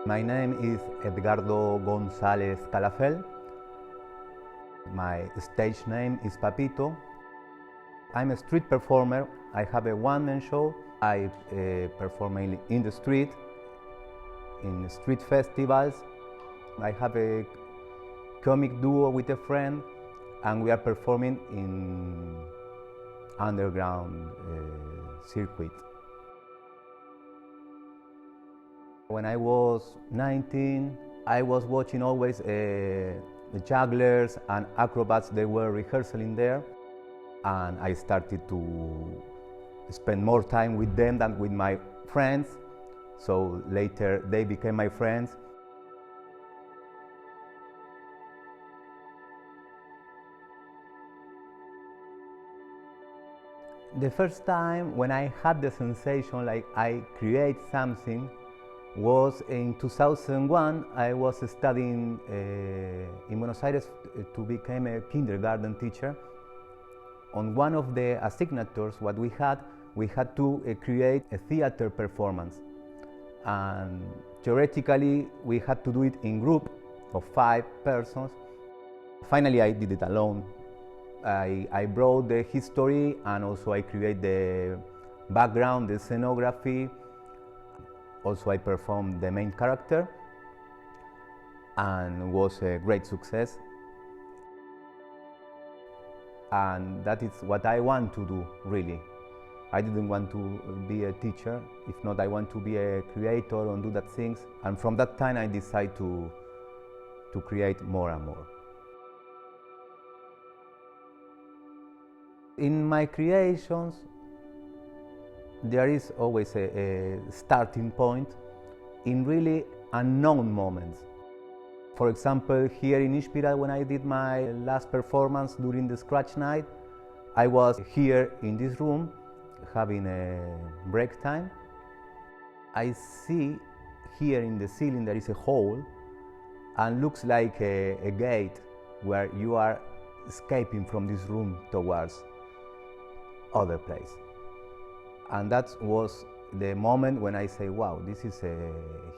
My name is Edgardo González Calafell. My stage name is Papito. I'm a street performer. I have a one-man show. I perform mainly in the street, in street festivals. I have a comic duo with a friend, and we are performing in underground circuit. When I was 19, I was watching always the jugglers and acrobats. They were rehearsing there, and I started to spend more time with them than with my friends. So later they became my friends. The first time when I had the sensation like I create something was in 2001. I was studying in Buenos Aires to become a kindergarten teacher. On one of the assignatures, what we had to create a theater performance. And theoretically, we had to do it in group of 5 persons. Finally, I did it alone. I brought the history, and also I create the background, the scenography. Also, I performed the main character, and was a great success. And that is what I want to do, really. I didn't want to be a teacher. If not, I want to be a creator and do that things. And from that time, I decided to create more and more. In my creations, there is always a starting point in really unknown moments. For example, here in Inspira, when I did my last performance during the Scratch Night, I was here in this room having a break time. I see here in the ceiling there is a hole, and looks like a gate where you are escaping from this room towards other place. And that was the moment when I say, wow, this is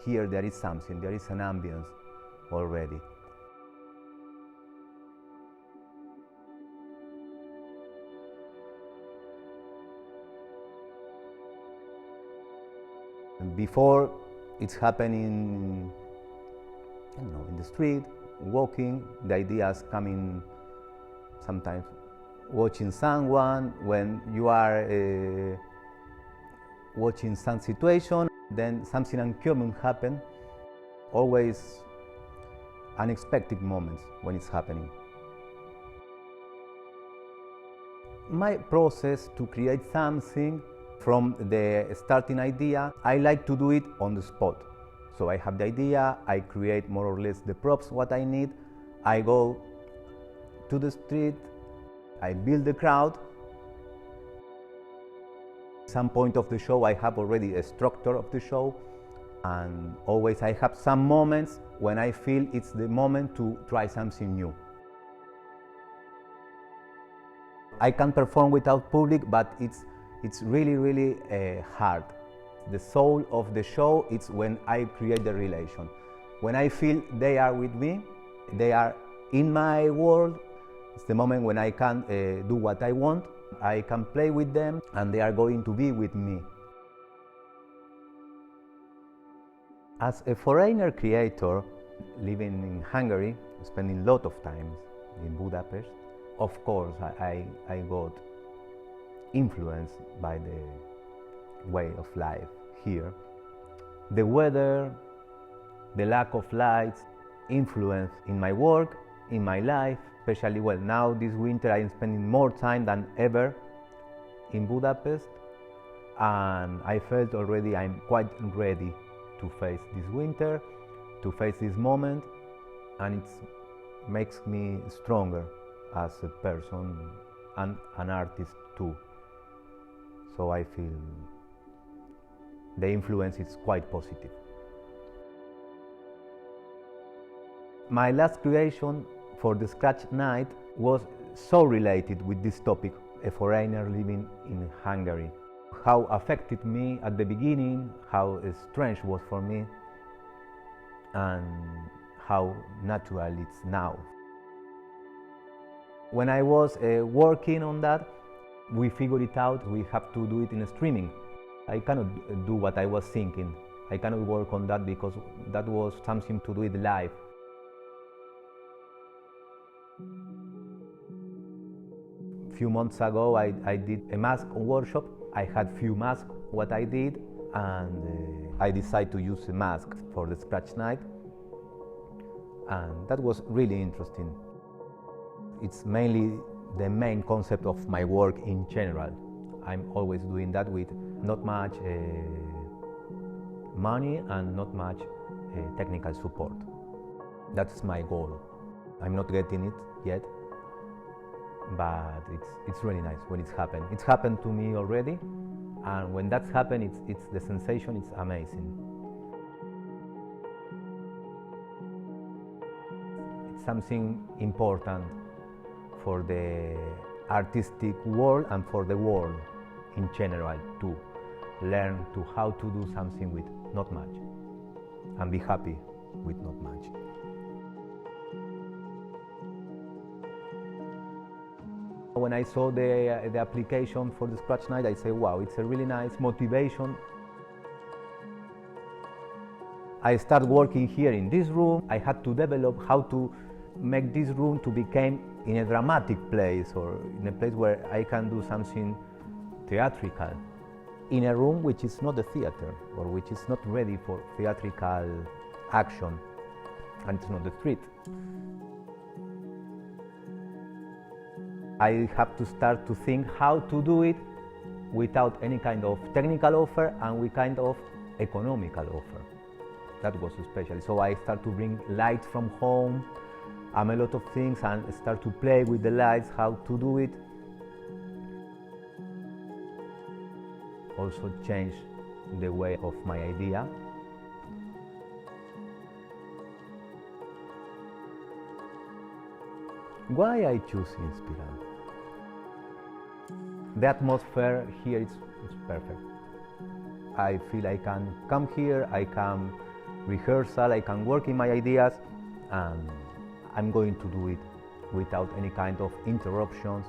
here there is something, there is an ambience already. Before, it's happening, I don't know, in the street, walking. The ideas coming sometimes watching someone, when you are watching some situation, then something uncommon happen. Always unexpected moments when it's happening. My process to create something from the starting idea, I like to do it on the spot. So I have the idea, I create more or less the props, what I need. I go to the street, I build the crowd. Some point of the show, I have already a structure of the show. And always I have some moments when I feel it's the moment to try something new. I can perform without public, but it's really hard. The soul of the show, it's when I create the relation. When I feel they are with me, they are in my world, it's the moment when I can do what I want, I can play with them, and they are going to be with me. As a foreigner creator, living in Hungary, spending a lot of time in Budapest, of course I got influenced by the way of life here. The weather, the lack of lights, influence in my work, in my life, especially, well, now this winter I'm spending more time than ever in Budapest, and I felt already I'm quite ready to face this winter, to face this moment, and it makes me stronger as a person and an artist too. So I feel the influence is quite positive. My last creation for the Scratch Night was so related with this topic, a foreigner living in Hungary. How affected me at the beginning, how strange was for me. and how natural it's now. When I was working on that, we figured it out, we have to do it in streaming. I cannot do what I was thinking. I cannot work on that because that was something to do it live. A few months ago I did a mask workshop. I had few masks, what I did, and I decided to use a mask for the scratch night, and that was really interesting. It's mainly the main concept of my work in general. I'm always doing that with not much money and not much technical support. That's my goal. I'm not getting it yet, but it's really nice when it's happened. It's happened to me already, and when that's happened, it's the sensation, it's amazing. It's something important for the artistic world and for the world in general, to learn to how to do something with not much and be happy with not much. When I saw the application for the scratch night, I said, wow, it's a really nice motivation. I started working here in this room. I had to develop how to make this room to become in a dramatic place, or in a place where I can do something theatrical, in a room which is not a theater, or which is not ready for theatrical action, and it's not the street. I have to start to think how to do it without any kind of technical offer and with kind of economical offer. That was special. So I start to bring lights from home, a lot of things, and start to play with the lights, how to do it. Also change the way of my idea. Why I choose Inspira? The atmosphere here is perfect. I feel I can come here, I can rehearsal, I can work in my ideas, and I'm going to do it without any kind of interruptions.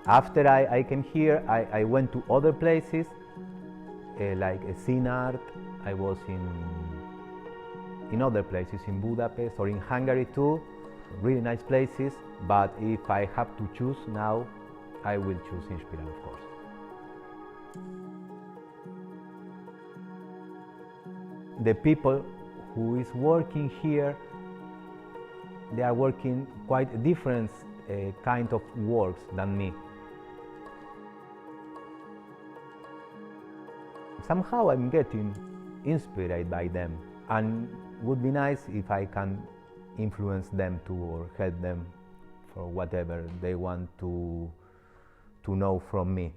After I came here, I went to other places, like Scene Art. I was in other places, in Budapest or in Hungary too, really nice places. But if I have to choose now, I will choose Inspira, of course. The people who is working here, they are working quite different kind of works than me. Somehow I'm getting inspired by them, and would be nice if I can influence them too, or help them for whatever they want to know from me.